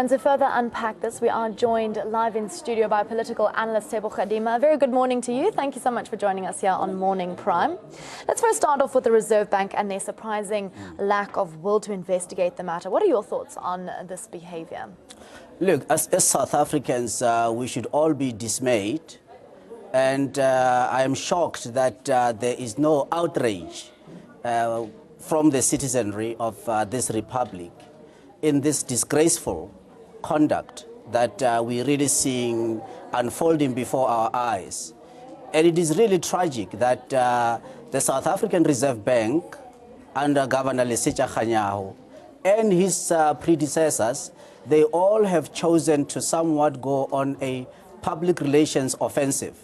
And to further unpack this, we are joined live in studio by political analyst Tshepo Kgadima. Very good morning to you. Thank you so much for joining us here on Morning Prime. Let's first start off with the Reserve Bank and their surprising lack of will to investigate the matter. What are your thoughts on this behavior? Look, as South Africans, we should all be dismayed. And I am shocked that there is no outrage from the citizenry of this republic in this disgraceful conduct that we're really seeing unfolding before our eyes. And it is really tragic that the South African Reserve Bank, under Governor Tshepo Kgadima and his predecessors, they all have chosen to somewhat go on a public relations offensive.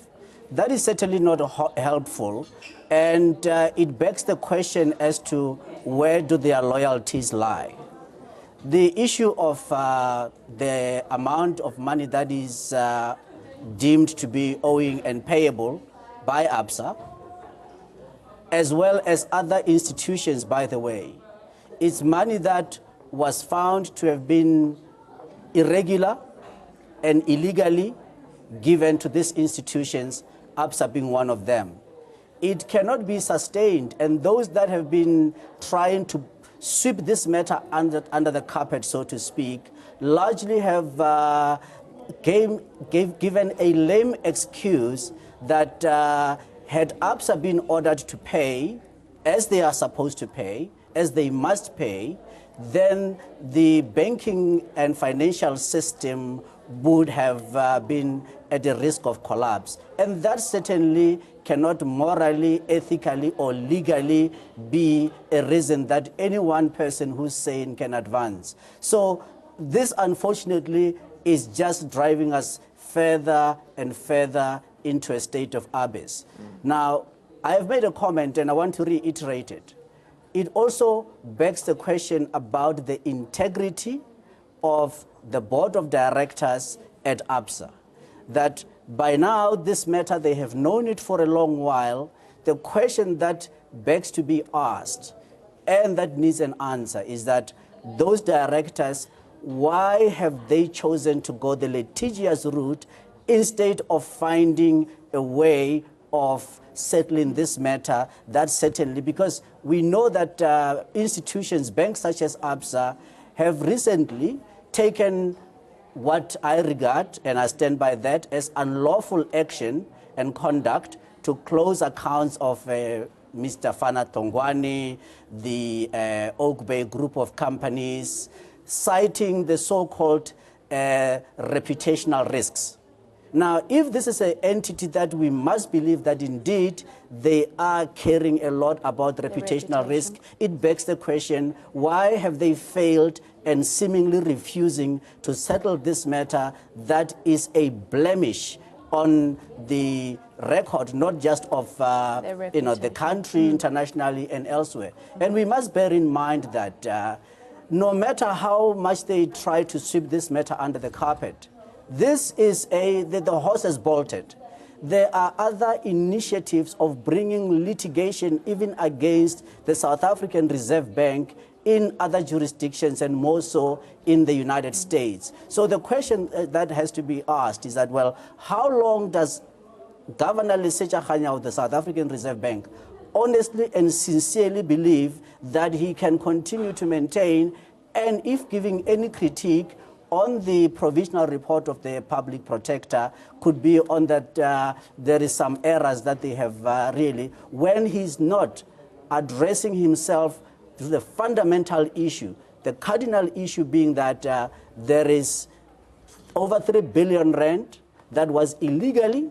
That is certainly not helpful, and it begs the question as to where do their loyalties lie. The issue of the amount of money that is deemed to be owing and payable by Absa, as well as other institutions, by the way, it's money that was found to have been irregular and illegally given to these institutions, Absa being one of them. It cannot be sustained, and those that have been trying to sweep this matter under the carpet, so to speak, largely have given a lame excuse that had Absa been ordered to pay as they are supposed to pay, as they must pay, then the banking and financial system would have been at a risk of collapse. And that certainly cannot morally, ethically, or legally be a reason that any one person who's sane can advance. So this, unfortunately, is just driving us further and further into a state of abyss. Now, I have made a comment, and I want to reiterate it. It also begs the question about the integrity of the board of directors at Absa. That by now, this matter, they have known it for a long while. The question that begs to be asked, and that needs an answer, is that those directors, why have they chosen to go the litigious route instead of finding a way of settling this matter? That certainly, because we know that institutions, banks such as Absa, have recently taken what I regard, and I stand by that, as unlawful action and conduct to close accounts of Mr. Fana Tongwane, the Oak Bay group of companies, citing the so-called reputational risks. Now, if this is an entity that we must believe that indeed they are caring a lot about reputational risk, it begs the question, why have they failed and seemingly refusing to settle this matter that is a blemish on the record, not just of the country, internationally and elsewhere. And we must bear in mind that no matter how much they try to sweep this matter under the carpet, this is the horse has bolted. There are other initiatives of bringing litigation even against the South African Reserve Bank in other jurisdictions, and more so in the United States. So the question that has to be asked is that, well, how long does Governor Tshepo Kgadima of the South African Reserve Bank honestly and sincerely believe that he can continue to maintain, and if giving any critique on the provisional report of the public protector, could be on that there is some errors that they have really, when he's not addressing himself to the fundamental issue, the cardinal issue being that there is over 3 billion rand that was illegally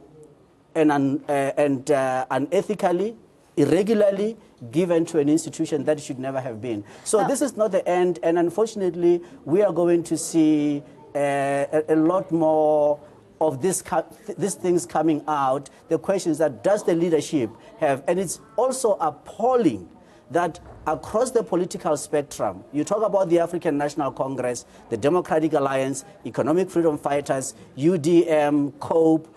and unethically, irregularly given to an institution that should never have been. So this is not the end, and unfortunately, we are going to see a lot more of these things coming out. The question is that, does the leadership have, and it's also appalling that across the political spectrum, you talk about the African National Congress, the Democratic Alliance, Economic Freedom Fighters, UDM, COPE,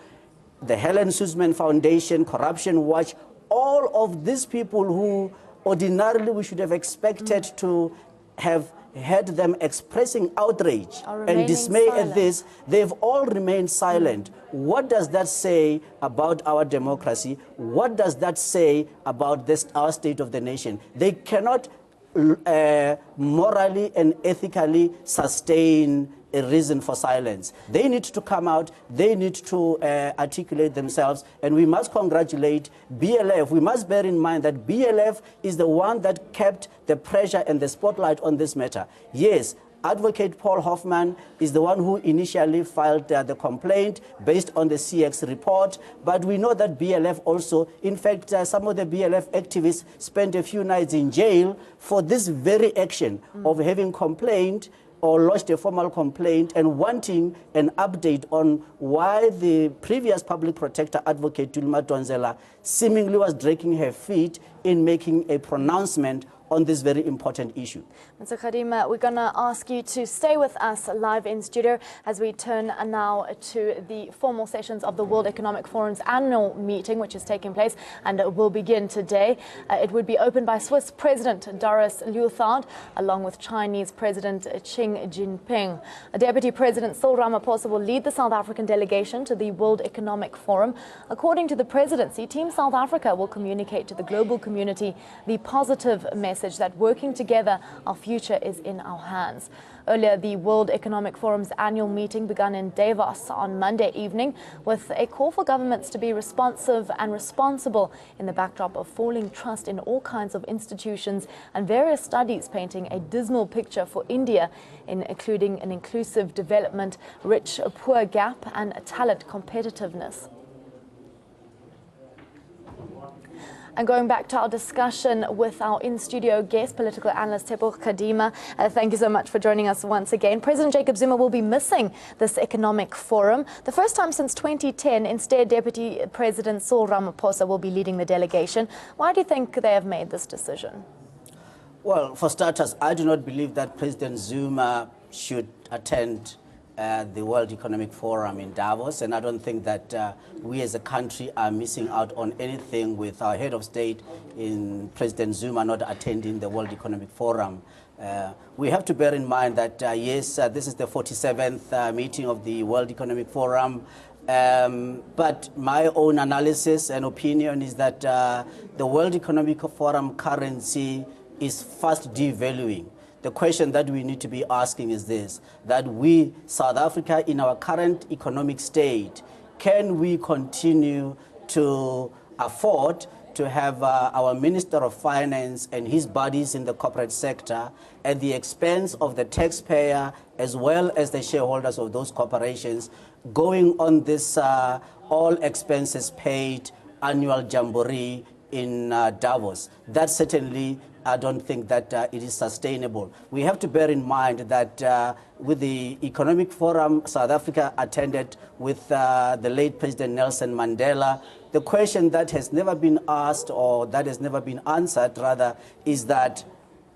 the Helen Suzman Foundation, Corruption Watch, all of these people who ordinarily we should have expected to have heard them expressing outrage and remaining dismay silent. at this, they've all remained silent. What does that say about our democracy? What does that say about our state of the nation? They cannot morally and ethically sustain a reason for silence. They need to come out, they need to articulate themselves, and we must congratulate BLF. We must bear in mind that BLF is the one that kept the pressure and the spotlight on this matter. Yes, Advocate Paul Hoffman is the one who initially filed the complaint based on the CX report, but we know that BLF also, in fact, some of the BLF activists spent a few nights in jail for this very action of having complained or lodged a formal complaint and wanting an update on why the previous public protector, Advocate Tulima Tonzela, seemingly was dragging her feet in making a pronouncement on this very important issue. Mr. Kgadima, we're going to ask you to stay with us live in studio as we turn now to the formal sessions of the World Economic Forum's annual meeting, which is taking place and will begin today. It would be opened by Swiss President Doris Leuthard, along with Chinese President Xi Jinping. Deputy President Cyril Ramaphosa will lead the South African delegation to the World Economic Forum. According to the presidency, Team South Africa will communicate to the global community the positive message that working together, our future is in our hands. Earlier, the World Economic Forum's annual meeting began in Davos on Monday evening with a call for governments to be responsive and responsible in the backdrop of falling trust in all kinds of institutions and various studies painting a dismal picture for India, including an inclusive development, rich-poor gap and talent competitiveness. And going back to our discussion with our in-studio guest, political analyst Tshepo Kgadima, thank you so much for joining us once again. President Jacob Zuma will be missing this economic forum. The first time since 2010, instead, Deputy President Cyril Ramaphosa will be leading the delegation. Why do you think they have made this decision? Well, for starters, I do not believe that President Zuma should attend the World Economic Forum in Davos, and I don't think that we as a country are missing out on anything with our head of state in President Zuma not attending the World Economic Forum. We have to bear in mind that, yes, this is the 47th meeting of the World Economic Forum, but my own analysis and opinion is that the World Economic Forum currency is fast devaluing. The question that we need to be asking is this, that we, South Africa, in our current economic state, can we continue to afford to have our Minister of Finance and his buddies in the corporate sector at the expense of the taxpayer as well as the shareholders of those corporations going on this all expenses paid annual jamboree in Davos? That certainly, I don't think that it is sustainable. We have to bear in mind that with the Economic Forum, South Africa attended with the late President Nelson Mandela. The question that has never been asked, or that has never been answered rather, is that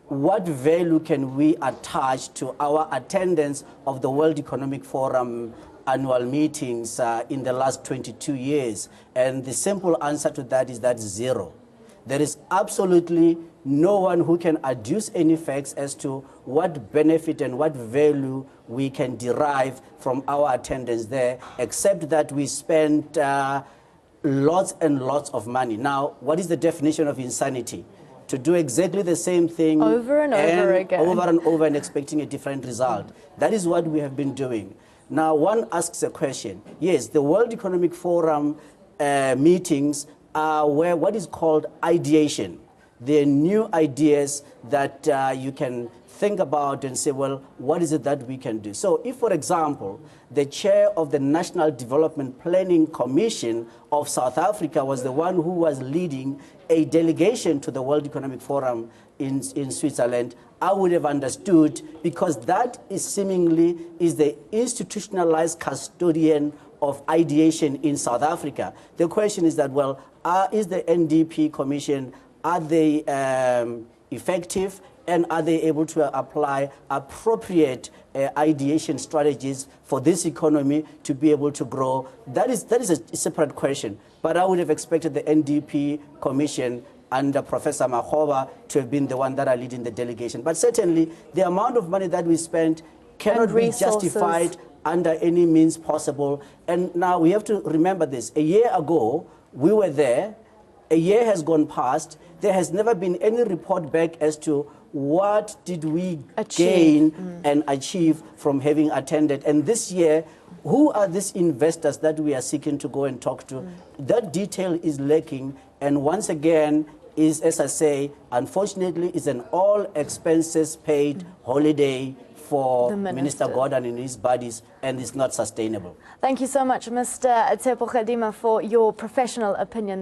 what value can we attach to our attendance of the World Economic Forum annual meetings in the last 22 years? And the simple answer to that is that zero. There is absolutely no one who can adduce any facts as to what benefit and what value we can derive from our attendance there, except that we spent lots and lots of money. Now, what is the definition of insanity? To do exactly the same thing over and over again, over and over, and expecting a different result. That is what we have been doing. Now, one asks a question. Yes, the World Economic Forum meetings are where what is called ideation. They're new ideas that you can think about and say, well, what is it that we can do? So if, for example, the chair of the National Development Planning Commission of South Africa was the one who was leading a delegation to the World Economic Forum in Switzerland, I would have understood, because that is seemingly is the institutionalized custodian of ideation in South Africa. The question is that, well, is the NDP Commission, are they effective, and are they able to apply appropriate ideation strategies for this economy to be able to grow? That is a separate question. But I would have expected the NDP Commission under Professor Makgoba to have been the one that are leading the delegation. But certainly, the amount of money that we spent cannot be justified under any means possible. And now we have to remember this. A year ago, we were there. A year has gone past. There has never been any report back as to what did we gain and achieve from having attended. And this year, who are these investors that we are seeking to go and talk to? That detail is lacking. And once again, is, as I say, unfortunately, is an all expenses paid holiday for Minister Gordhan and his buddies, and it's not sustainable. Thank you so much, Mr. Tshepo Kgadima, for your professional opinion there.